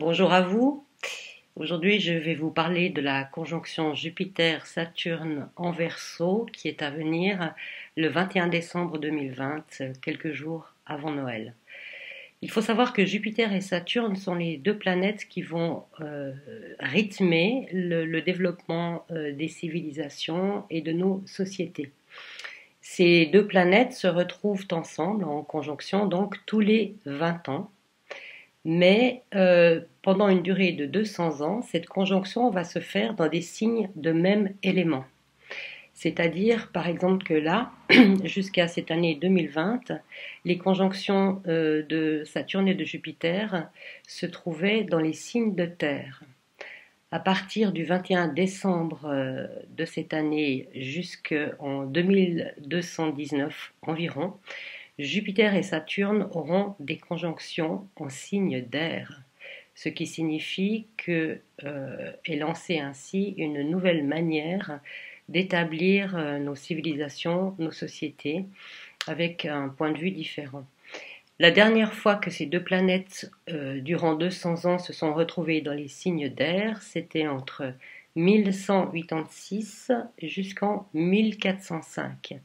Bonjour à vous. Aujourd'hui, je vais vous parler de la conjonction Jupiter-Saturne en Verseau qui est à venir le 21 décembre 2020, quelques jours avant Noël. Il faut savoir que Jupiter et Saturne sont les deux planètes qui vont rythmer le développement des civilisations et de nos sociétés. Ces deux planètes se retrouvent ensemble en conjonction donc tous les 20 ans. Mais pendant une durée de 200 ans, cette conjonction va se faire dans des signes de même élément. C'est-à-dire, par exemple, que là, jusqu'à cette année 2020, les conjonctions de Saturne et de Jupiter se trouvaient dans les signes de terre. À partir du 21 décembre de cette année jusqu'en 2219 environ, Jupiter et Saturne auront des conjonctions en signe d'air, ce qui signifie que est lancée ainsi une nouvelle manière d'établir nos civilisations, nos sociétés, avec un point de vue différent. La dernière fois que ces deux planètes, durant 200 ans, se sont retrouvées dans les signes d'air, c'était entre 1186 jusqu'en 1405.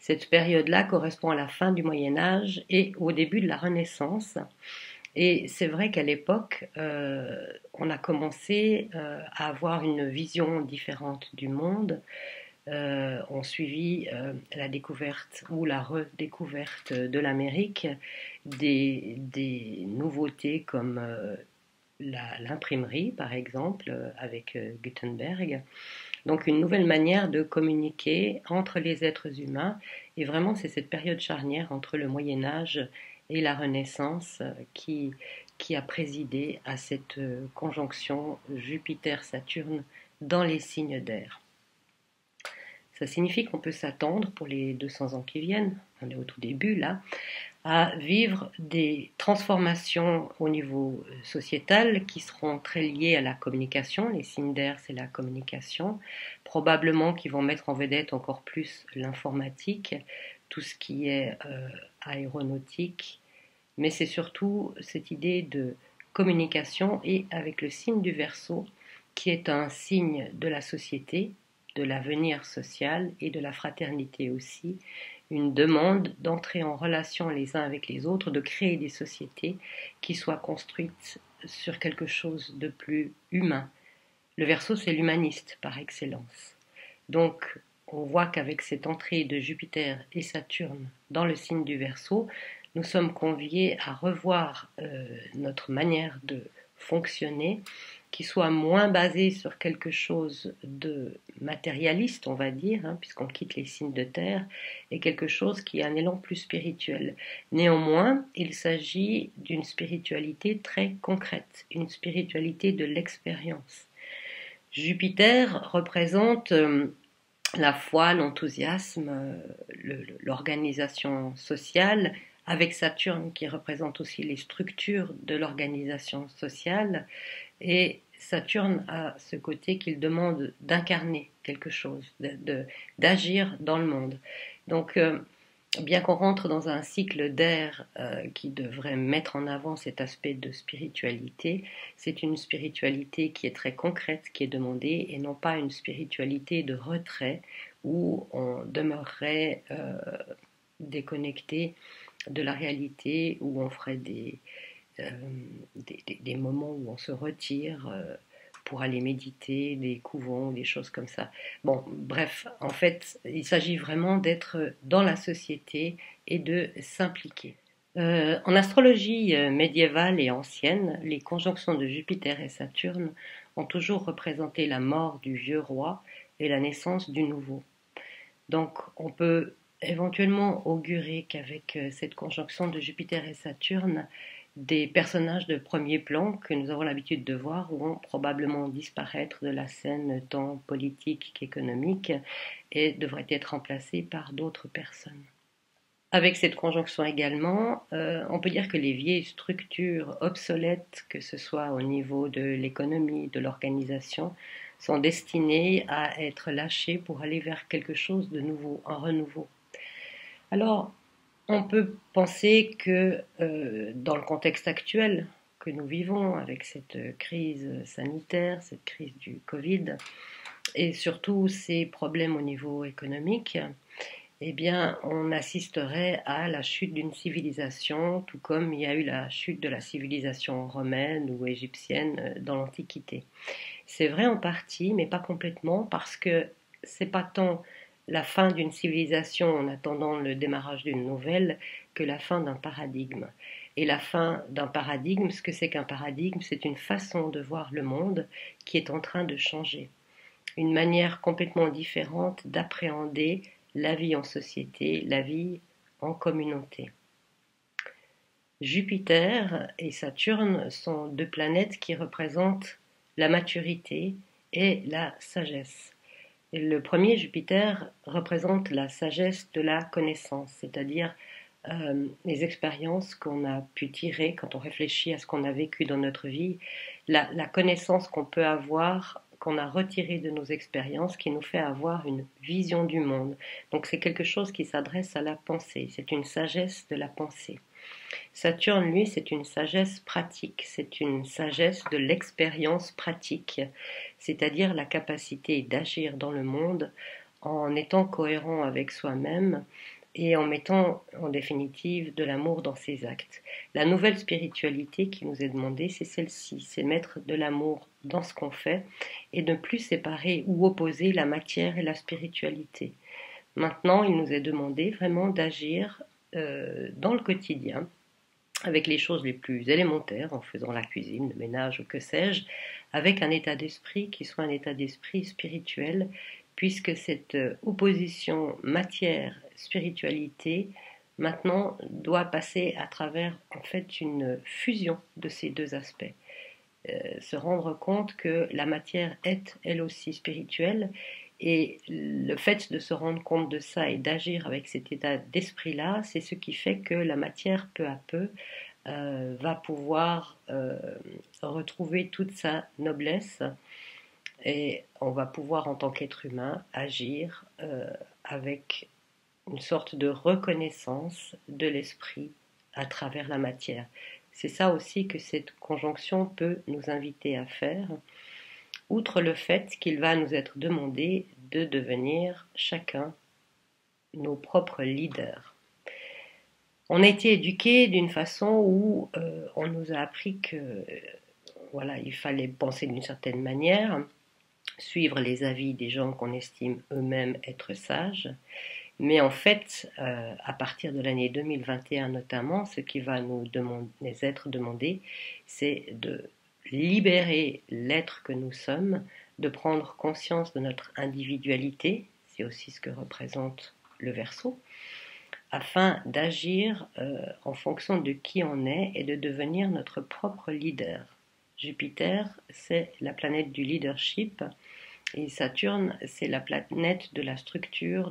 Cette période-là correspond à la fin du Moyen Âge et au début de la Renaissance. Et c'est vrai qu'à l'époque, on a commencé à avoir une vision différente du monde. On suivit la découverte ou la redécouverte de l'Amérique, des nouveautés comme l'imprimerie, par exemple, avec Gutenberg. Donc une nouvelle manière de communiquer entre les êtres humains. Et vraiment, c'est cette période charnière entre le Moyen Âge et la Renaissance qui a présidé à cette conjonction Jupiter-Saturne dans les signes d'air. Ça signifie qu'on peut s'attendre pour les 200 ans qui viennent, on est au tout début là, à vivre des transformations au niveau sociétal qui seront très liées à la communication. Les signes d'air, c'est la communication. Probablement qu'ils vont mettre en vedette encore plus l'informatique, tout ce qui est aéronautique. Mais c'est surtout cette idée de communication et avec le signe du Verseau, qui est un signe de la société, de l'avenir social et de la fraternité aussi, une demande d'entrer en relation les uns avec les autres, de créer des sociétés qui soient construites sur quelque chose de plus humain. Le Verseau, c'est l'humaniste par excellence. Donc, on voit qu'avec cette entrée de Jupiter et Saturne dans le signe du Verseau, nous sommes conviés à revoir notre manière de fonctionner, qui soit moins basée sur quelque chose de matérialiste, on va dire, puisqu'on quitte les signes de terre, et quelque chose qui a un élan plus spirituel. Néanmoins, il s'agit d'une spiritualité très concrète, une spiritualité de l'expérience. Jupiter représente la foi, l'enthousiasme, l'organisation sociale, avec Saturne qui représente aussi les structures de l'organisation sociale, et Saturne a ce côté qu'il demande d'incarner quelque chose, d'agir dans le monde. Donc, bien qu'on rentre dans un cycle d'air qui devrait mettre en avant cet aspect de spiritualité, c'est une spiritualité qui est très concrète, qui est demandée, et non pas une spiritualité de retrait où on demeurerait déconnecté de la réalité, où on ferait des moments où on se retire pour aller méditer, des couvents, des choses comme ça. Bon, bref, en fait, il s'agit vraiment d'être dans la société et de s'impliquer. En astrologie médiévale et ancienne, les conjonctions de Jupiter et Saturne ont toujours représenté la mort du vieux roi et la naissance du nouveau. Donc, on peut éventuellement augurer qu'avec cette conjonction de Jupiter et Saturne, des personnages de premier plan que nous avons l'habitude de voir vont probablement disparaître de la scène tant politique qu'économique et devraient être remplacés par d'autres personnes. Avec cette conjonction également, on peut dire que les vieilles structures obsolètes, que ce soit au niveau de l'économie, de l'organisation, sont destinées à être lâchées pour aller vers quelque chose de nouveau, un renouveau. Alors, on peut penser que dans le contexte actuel, que nous vivons avec cette crise sanitaire, cette crise du Covid, et surtout ces problèmes au niveau économique, eh bien, on assisterait à la chute d'une civilisation, tout comme il y a eu la chute de la civilisation romaine ou égyptienne dans l'Antiquité. C'est vrai en partie, mais pas complètement, parce que c'est pas tant la fin d'une civilisation en attendant le démarrage d'une nouvelle que la fin d'un paradigme. Et la fin d'un paradigme, ce que c'est qu'un paradigme, c'est une façon de voir le monde qui est en train de changer. Une manière complètement différente d'appréhender la vie en société, la vie en communauté. Jupiter et Saturne sont deux planètes qui représentent la maturité et la sagesse. Le premier, Jupiter, représente la sagesse de la connaissance, c'est-à-dire les expériences qu'on a pu tirer quand on réfléchit à ce qu'on a vécu dans notre vie, la connaissance qu'on peut avoir, qu'on a retirée de nos expériences, qui nous fait avoir une vision du monde. Donc c'est quelque chose qui s'adresse à la pensée, c'est une sagesse de la pensée. Saturne, lui, c'est une sagesse pratique, c'est une sagesse de l'expérience pratique, c'est-à-dire la capacité d'agir dans le monde en étant cohérent avec soi-même et en mettant en définitive de l'amour dans ses actes. La nouvelle spiritualité qui nous est demandée, c'est celle-ci, c'est mettre de l'amour dans ce qu'on fait et ne plus séparer ou opposer la matière et la spiritualité. Maintenant, il nous est demandé vraiment d'agir dans le quotidien, avec les choses les plus élémentaires, en faisant la cuisine, le ménage ou que sais-je, avec un état d'esprit qui soit un état d'esprit spirituel, puisque cette opposition matière-spiritualité, maintenant, doit passer à travers, en fait, une fusion de ces deux aspects. Se rendre compte que la matière est, elle aussi, spirituelle, et le fait de se rendre compte de ça et d'agir avec cet état d'esprit-là, c'est ce qui fait que la matière, peu à peu, va pouvoir retrouver toute sa noblesse et on va pouvoir, en tant qu'être humain, agir avec une sorte de reconnaissance de l'esprit à travers la matière. C'est ça aussi que cette conjonction peut nous inviter à faire, outre le fait qu'il va nous être demandé de devenir chacun nos propres leaders. On a été éduqués d'une façon où on nous a appris que voilà, il fallait penser d'une certaine manière, suivre les avis des gens qu'on estime eux-mêmes être sages. Mais en fait, à partir de l'année 2021 notamment, ce qui va nous être demandé, c'est de libérer l'être que nous sommes, de prendre conscience de notre individualité, c'est aussi ce que représente le Verseau, afin d'agir en fonction de qui on est et de devenir notre propre leader. Jupiter, c'est la planète du leadership et Saturne, c'est la planète de la structure,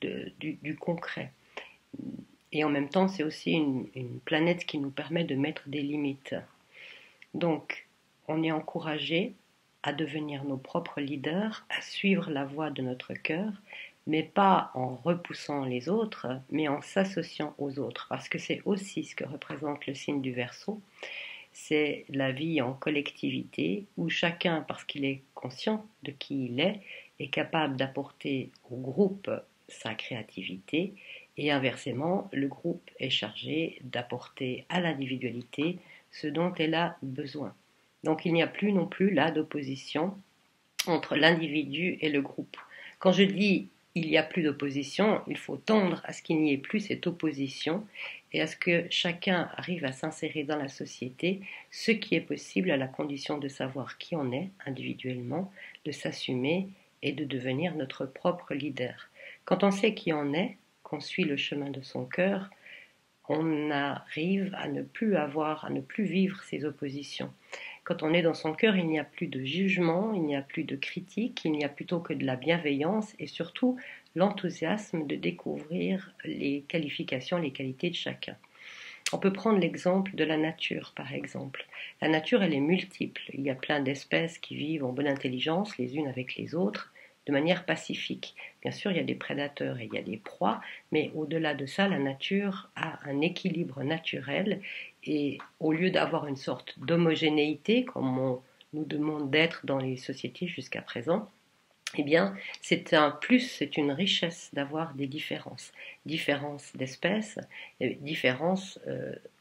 du concret. Et en même temps, c'est aussi une planète qui nous permet de mettre des limites. Donc, on est encouragé à devenir nos propres leaders, à suivre la voie de notre cœur, mais pas en repoussant les autres, mais en s'associant aux autres, parce que c'est aussi ce que représente le signe du Verseau, c'est la vie en collectivité, où chacun, parce qu'il est conscient de qui il est capable d'apporter au groupe sa créativité, et inversement, le groupe est chargé d'apporter à l'individualité ce dont elle a besoin. Donc il n'y a plus non plus là d'opposition entre l'individu et le groupe. Quand je dis il n'y a plus d'opposition, il faut tendre à ce qu'il n'y ait plus cette opposition et à ce que chacun arrive à s'insérer dans la société, ce qui est possible à la condition de savoir qui on est individuellement, de s'assumer et de devenir notre propre leader. Quand on sait qui on est, qu'on suit le chemin de son cœur, on arrive à ne plus vivre ces oppositions. Quand on est dans son cœur, il n'y a plus de jugement, il n'y a plus de critique, il n'y a plutôt que de la bienveillance et surtout l'enthousiasme de découvrir les qualifications, les qualités de chacun. On peut prendre l'exemple de la nature, par exemple. La nature, elle est multiple. Il y a plein d'espèces qui vivent en bonne intelligence les unes avec les autres, de manière pacifique. Bien sûr, il y a des prédateurs et il y a des proies, mais au-delà de ça, la nature a un équilibre naturel et au lieu d'avoir une sorte d'homogénéité, comme on nous demande d'être dans les sociétés jusqu'à présent, eh bien, c'est un plus, c'est une richesse d'avoir des différences. Différences d'espèces, différences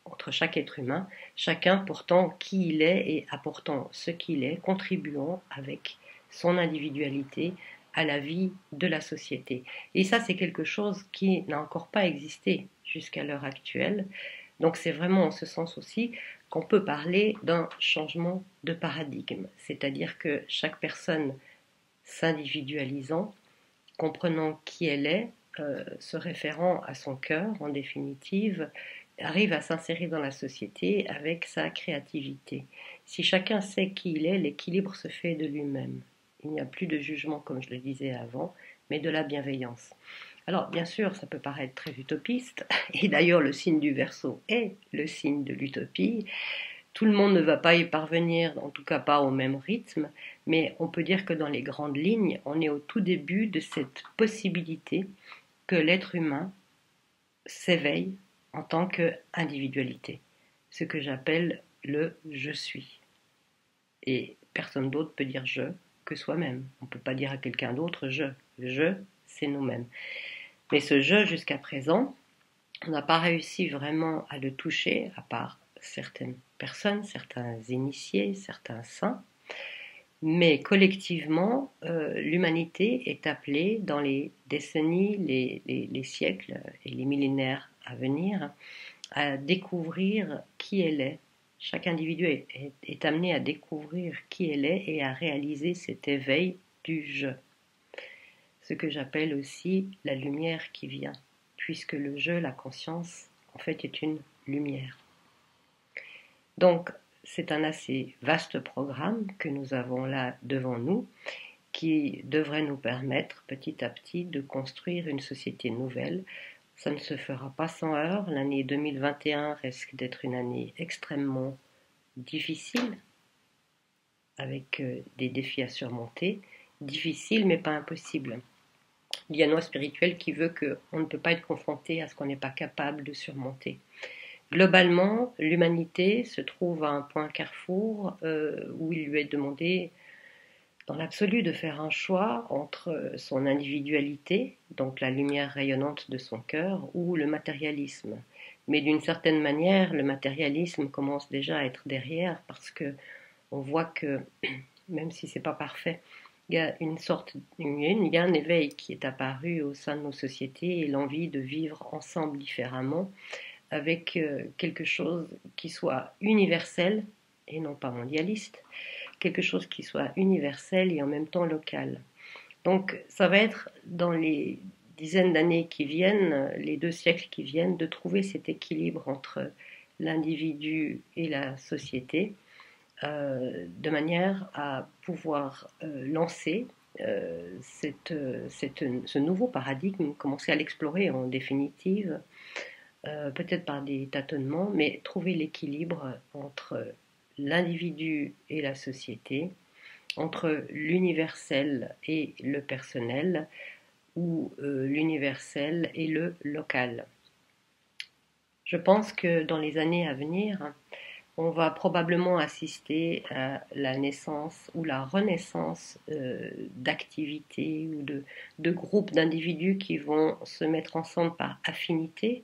entre chaque être humain, chacun portant qui il est et apportant ce qu'il est, contribuant avec son individualité à la vie de la société. Et ça, c'est quelque chose qui n'a encore pas existé jusqu'à l'heure actuelle. Donc c'est vraiment en ce sens aussi qu'on peut parler d'un changement de paradigme, c'est-à-dire que chaque personne s'individualisant, comprenant qui elle est, se référant à son cœur en définitive, arrive à s'insérer dans la société avec sa créativité. Si chacun sait qui il est, l'équilibre se fait de lui-même. Il n'y a plus de jugement, comme je le disais avant, mais de la bienveillance. Alors, bien sûr, ça peut paraître très utopiste, et d'ailleurs, le signe du Verseau est le signe de l'utopie. Tout le monde ne va pas y parvenir, en tout cas pas au même rythme, mais on peut dire que dans les grandes lignes, on est au tout début de cette possibilité que l'être humain s'éveille en tant qu'individualité, ce que j'appelle le je suis. Et personne d'autre peut dire je que soi-même. On ne peut pas dire à quelqu'un d'autre je. Je, c'est nous-mêmes. Mais ce je, jusqu'à présent, on n'a pas réussi vraiment à le toucher, à part certaines personnes, certains initiés, certains saints. Mais collectivement, l'humanité est appelée dans les décennies, les siècles et les millénaires à venir à découvrir qui elle est. Chaque individu est amené à découvrir qui elle est et à réaliser cet éveil du je. Ce que j'appelle aussi la lumière qui vient, puisque le je, la conscience, en fait, est une lumière. Donc, c'est un assez vaste programme que nous avons là devant nous, qui devrait nous permettre petit à petit de construire une société nouvelle. Ça ne se fera pas sans heurts. L'année 2021 risque d'être une année extrêmement difficile, avec des défis à surmonter. Difficile, mais pas impossible. Il y a une loi spirituelle qui veut qu'on ne peut pas être confronté à ce qu'on n'est pas capable de surmonter. Globalement, l'humanité se trouve à un point carrefour où il lui est demandé, dans l'absolu, de faire un choix entre son individualité, donc la lumière rayonnante de son cœur, ou le matérialisme. Mais d'une certaine manière, le matérialisme commence déjà à être derrière parce que on voit que, même si c'est pas parfait, il y a il y a un éveil qui est apparu au sein de nos sociétés et l'envie de vivre ensemble différemment avec quelque chose qui soit universel et non pas mondialiste, quelque chose qui soit universel et en même temps local. Donc ça va être dans les dizaines d'années qui viennent, les 2 siècles qui viennent, de trouver cet équilibre entre l'individu et la société, de manière à pouvoir lancer ce nouveau paradigme, commencer à l'explorer en définitive, peut-être par des tâtonnements, mais trouver l'équilibre entre l'individu et la société, entre l'universel et le personnel, ou l'universel et le local. Je pense que dans les années à venir, on va probablement assister à la naissance ou la renaissance d'activités ou de groupes d'individus qui vont se mettre ensemble par affinité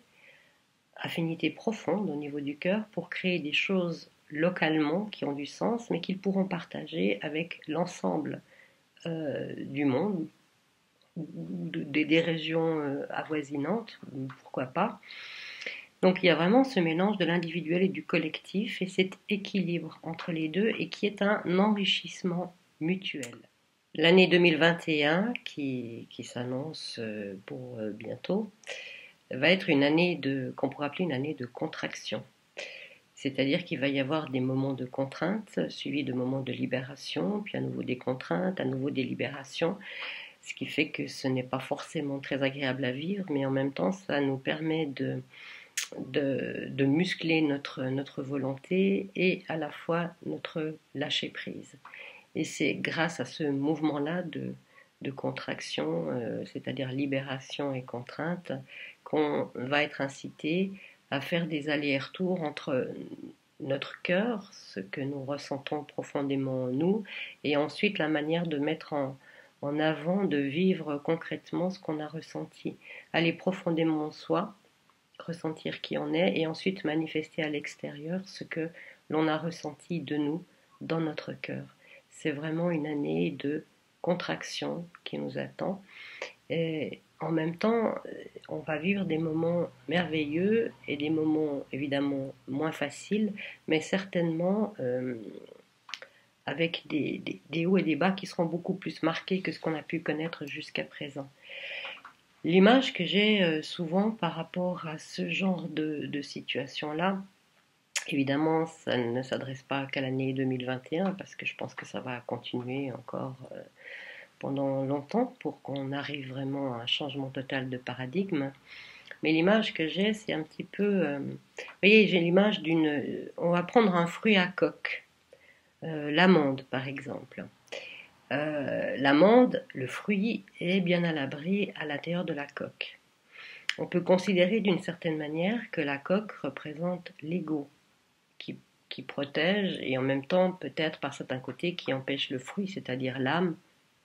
profonde au niveau du cœur pour créer des choses localement qui ont du sens, mais qu'ils pourront partager avec l'ensemble du monde, des régions avoisinantes, pourquoi pas. Donc il y a vraiment ce mélange de l'individuel et du collectif et cet équilibre entre les deux et qui est un enrichissement mutuel. L'année 2021 qui s'annonce pour bientôt va être une année qu'on pourrait appeler une année de contraction. C'est-à-dire qu'il va y avoir des moments de contrainte suivis de moments de libération, puis à nouveau des contraintes, à nouveau des libérations, ce qui fait que ce n'est pas forcément très agréable à vivre, mais en même temps ça nous permet de muscler notre volonté et à la fois notre lâcher-prise. Et c'est grâce à ce mouvement-là de contraction, c'est-à-dire libération et contrainte, qu'on va être incité à faire des allers-retours entre notre cœur, ce que nous ressentons profondément en nous, et ensuite la manière de mettre en avant, de vivre concrètement ce qu'on a ressenti. Aller profondément en soi, ressentir qui on est, et ensuite manifester à l'extérieur ce que l'on a ressenti de nous dans notre cœur. C'est vraiment une année de contraction qui nous attend. Et en même temps, on va vivre des moments merveilleux et des moments évidemment moins faciles, mais certainement avec des hauts et des bas qui seront beaucoup plus marqués que ce qu'on a pu connaître jusqu'à présent. L'image que j'ai souvent par rapport à ce genre de situation-là, évidemment, ça ne s'adresse pas qu'à l'année 2021, parce que je pense que ça va continuer encore pendant longtemps pour qu'on arrive vraiment à un changement total de paradigme. Mais l'image que j'ai, c'est un petit peu... vous voyez, j'ai l'image d'une... On va prendre un fruit à coque, l'amande par exemple. L'amande, le fruit, est bien à l'abri à l'intérieur de la coque. On peut considérer d'une certaine manière que la coque représente l'ego, qui protège et en même temps peut-être par certains côtés qui empêche le fruit, c'est-à-dire l'âme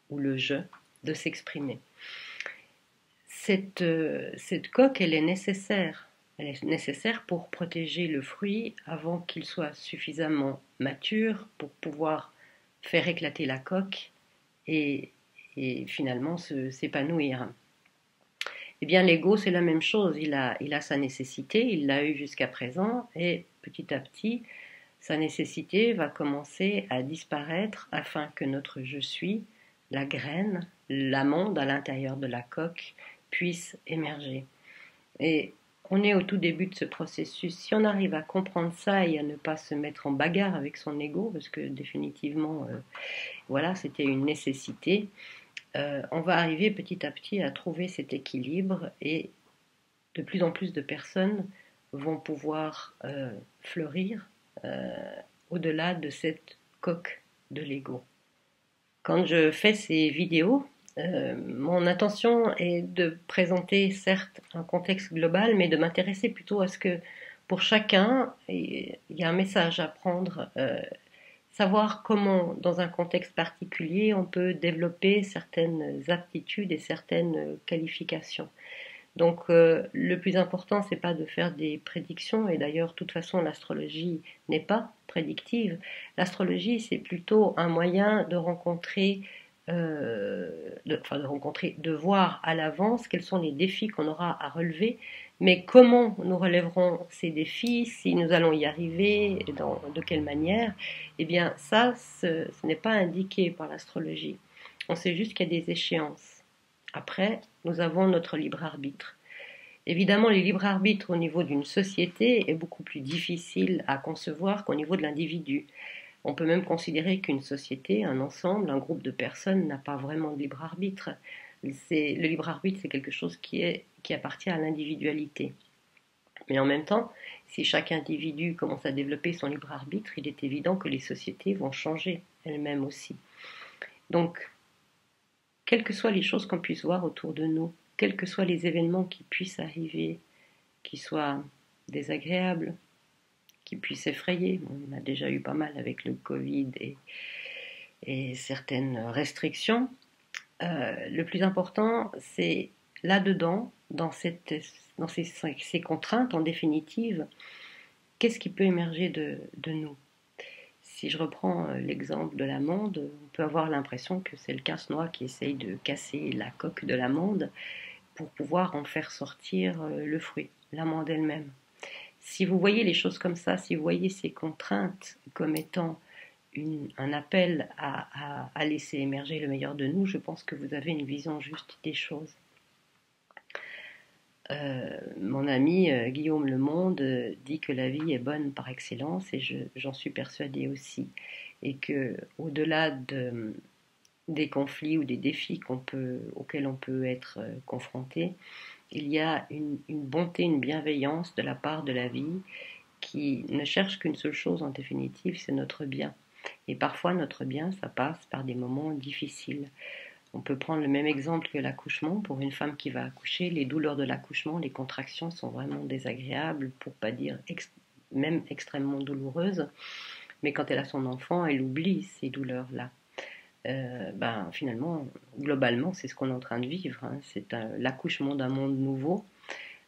ou le je, de s'exprimer. Cette coque, elle est nécessaire. Elle est nécessaire pour protéger le fruit avant qu'il soit suffisamment mature pour pouvoir faire éclater la coque et finalement s'épanouir. Eh bien, l'ego, c'est la même chose. Il a sa nécessité, il l'a eu jusqu'à présent, et petit à petit, sa nécessité va commencer à disparaître afin que notre je suis, la graine, l'amande à l'intérieur de la coque, puisse émerger. Et on est au tout début de ce processus. Si on arrive à comprendre ça et à ne pas se mettre en bagarre avec son ego, parce que définitivement, voilà, c'était une nécessité, on va arriver petit à petit à trouver cet équilibre et de plus en plus de personnes vont pouvoir fleurir au-delà de cette coque de l'ego. Quand je fais ces vidéos, mon intention est de présenter certes un contexte global, mais de m'intéresser plutôt à ce que pour chacun, il y a un message à prendre, savoir comment, dans un contexte particulier, on peut développer certaines aptitudes et certaines qualifications. Donc le plus important, c'est pas de faire des prédictions, et d'ailleurs, de toute façon, l'astrologie n'est pas prédictive. L'astrologie, c'est plutôt un moyen de rencontrer, de voir à l'avance quels sont les défis qu'on aura à relever, mais comment nous relèverons ces défis, si nous allons y arriver, de quelle manière, eh bien ça, ce n'est pas indiqué par l'astrologie. On sait juste qu'il y a des échéances. Après, nous avons notre libre arbitre. Évidemment, le libre arbitre au niveau d'une société est beaucoup plus difficile à concevoir qu'au niveau de l'individu. On peut même considérer qu'une société, un ensemble, un groupe de personnes n'a pas vraiment de libre arbitre. Le libre arbitre, c'est quelque chose qui appartient à l'individualité. Mais en même temps, si chaque individu commence à développer son libre arbitre, il est évident que les sociétés vont changer elles-mêmes aussi. Donc, quelles que soient les choses qu'on puisse voir autour de nous, quels que soient les événements qui puissent arriver, qui soient désagréables, qui puissent effrayer, on a déjà eu pas mal avec le Covid et certaines restrictions, le plus important, c'est là-dedans, dans ces contraintes en définitive, qu'est-ce qui peut émerger de nous? Si je reprends l'exemple de l'amande, on peut avoir l'impression que c'est le casse-noix qui essaye de casser la coque de l'amande pour pouvoir en faire sortir le fruit, l'amande elle-même. Si vous voyez les choses comme ça, si vous voyez ces contraintes comme étant un appel à laisser émerger le meilleur de nous, je pense que vous avez une vision juste des choses. Mon ami Guillaume Lemonde dit que la vie est bonne par excellence, et j'en suis persuadée aussi, et que au-delà des conflits ou des défis auxquels on peut être confronté, il y a une bonté, une bienveillance de la part de la vie qui ne cherche qu'une seule chose en définitive, c'est notre bien. Et parfois notre bien, ça passe par des moments difficiles. On peut prendre le même exemple que l'accouchement. Pour une femme qui va accoucher, les douleurs de l'accouchement, les contractions sont vraiment désagréables, pour pas dire même extrêmement douloureuses. Mais quand elle a son enfant, elle oublie ces douleurs-là. Finalement, globalement, c'est ce qu'on est en train de vivre, hein. C'est l'accouchement d'un monde nouveau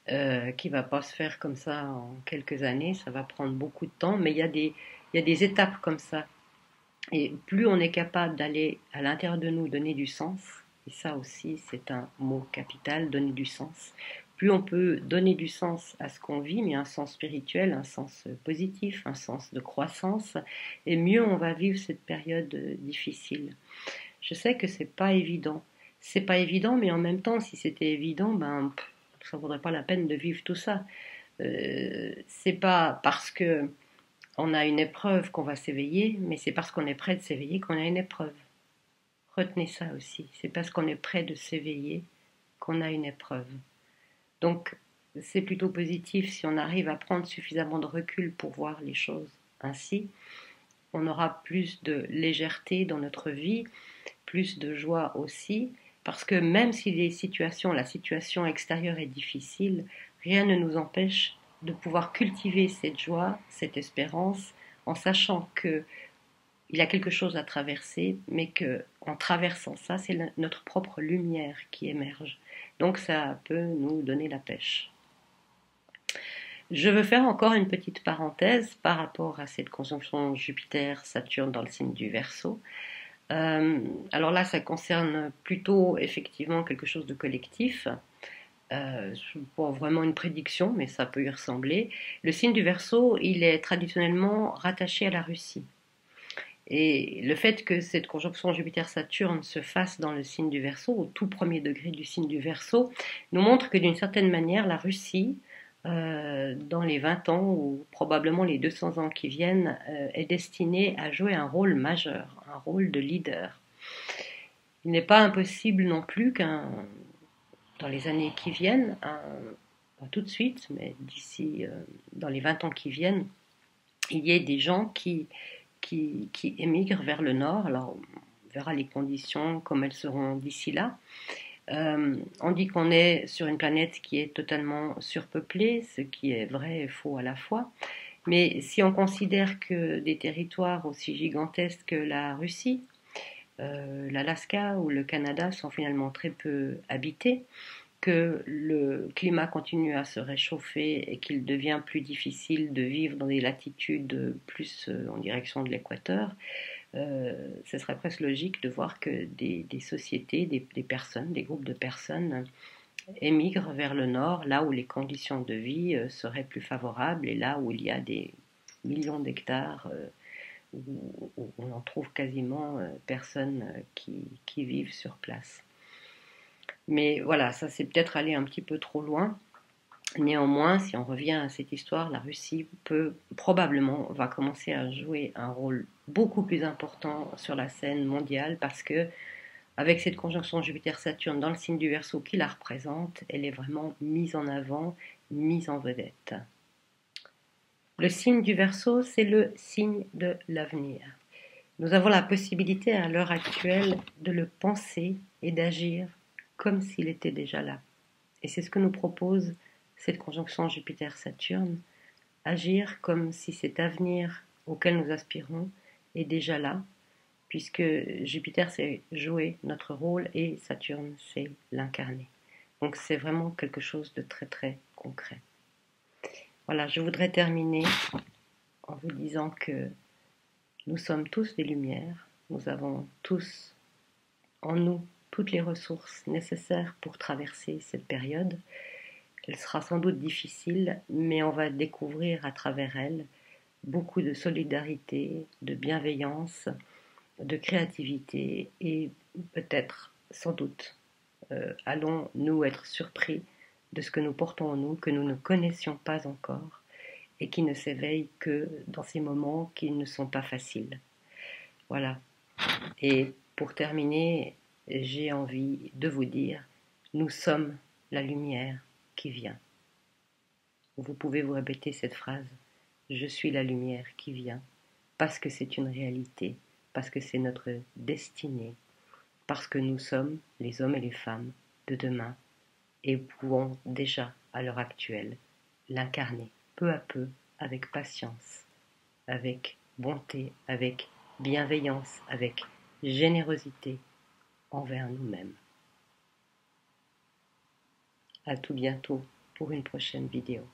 qui ne va pas se faire comme ça en quelques années. Ça va prendre beaucoup de temps, mais il y a des étapes comme ça. Et plus on est capable d'aller à l'intérieur de nous donner du sens, et ça aussi c'est un mot capital, donner du sens, plus on peut donner du sens à ce qu'on vit, mais un sens spirituel, un sens positif, un sens de croissance, et mieux on va vivre cette période difficile. Je sais que c'est pas évident. C'est pas évident, mais en même temps, si c'était évident, ça vaudrait pas la peine de vivre tout ça. C'est pas parce que on a une épreuve qu'on va s'éveiller, mais c'est parce qu'on est prêt de s'éveiller qu'on a une épreuve. Retenez ça aussi. C'est parce qu'on est prêt de s'éveiller qu'on a une épreuve. Donc, c'est plutôt positif si on arrive à prendre suffisamment de recul pour voir les choses ainsi. On aura plus de légèreté dans notre vie, plus de joie aussi, parce que même si la situation extérieure est difficile, rien ne nous empêche de pouvoir cultiver cette joie, cette espérance, en sachant que il y a quelque chose à traverser, mais que en traversant ça, c'est notre propre lumière qui émerge. Donc ça peut nous donner la pêche. Je veux faire encore une petite parenthèse par rapport à cette conjonction Jupiter-Saturne dans le signe du Verseau. Alors là, ça concerne plutôt effectivement quelque chose de collectif. Pas vraiment une prédiction, mais ça peut y ressembler. Le signe du Verseau, il est traditionnellement rattaché à la Russie. Et le fait que cette conjonction Jupiter-Saturne se fasse dans le signe du Verseau, au tout premier degré du signe du Verseau, nous montre que d'une certaine manière, la Russie, dans les 20 ans ou probablement les 200 ans qui viennent, est destinée à jouer un rôle majeur, un rôle de leader. Il n'est pas impossible non plus dans les années qui viennent, pas tout de suite, mais d'ici dans les 20 ans qui viennent, il y ait des gens qui émigrent vers le nord. Alors, on verra les conditions, comme elles seront d'ici là. On dit qu'on est sur une planète qui est totalement surpeuplée, ce qui est vrai et faux à la fois. Mais si on considère que des territoires aussi gigantesques que la Russie, l'Alaska ou le Canada sont finalement très peu habités, que le climat continue à se réchauffer et qu'il devient plus difficile de vivre dans des latitudes plus en direction de l'équateur, ce serait presque logique de voir que des sociétés, des personnes, des groupes de personnes émigrent vers le nord, là où les conditions de vie seraient plus favorables et là où il y a des millions d'hectares où on en trouve quasiment personnes qui vivent sur place. Mais voilà, ça c'est peut-être aller un petit peu trop loin. Néanmoins, si on revient à cette histoire, la Russie probablement va commencer à jouer un rôle beaucoup plus important sur la scène mondiale parce que avec cette conjonction Jupiter-Saturne dans le signe du Verseau qui la représente, elle est vraiment mise en avant, mise en vedette. Le signe du Verseau, c'est le signe de l'avenir. Nous avons la possibilité à l'heure actuelle de le penser et d'agir comme s'il était déjà là. Et c'est ce que nous propose cette conjonction Jupiter-Saturne, agir comme si cet avenir auquel nous aspirons est déjà là, puisque Jupiter sait jouer notre rôle et Saturne sait l'incarner. Donc c'est vraiment quelque chose de très très concret. Voilà, je voudrais terminer en vous disant que nous sommes tous des lumières, nous avons tous en nous toutes les ressources nécessaires pour traverser cette période. Elle sera sans doute difficile, mais on va découvrir à travers elle beaucoup de solidarité, de bienveillance, de créativité et peut-être, sans doute, allons-nous être surpris de ce que nous portons en nous, que nous ne connaissions pas encore et qui ne s'éveille que dans ces moments qui ne sont pas faciles. Voilà. Et pour terminer, j'ai envie de vous dire, nous sommes la lumière qui vient. Vous pouvez vous répéter cette phrase, je suis la lumière qui vient, parce que c'est une réalité, parce que c'est notre destinée, parce que nous sommes les hommes et les femmes de demain et pouvons déjà, à l'heure actuelle, l'incarner peu à peu, avec patience, avec bonté, avec bienveillance, avec générosité envers nous-mêmes. À tout bientôt pour une prochaine vidéo.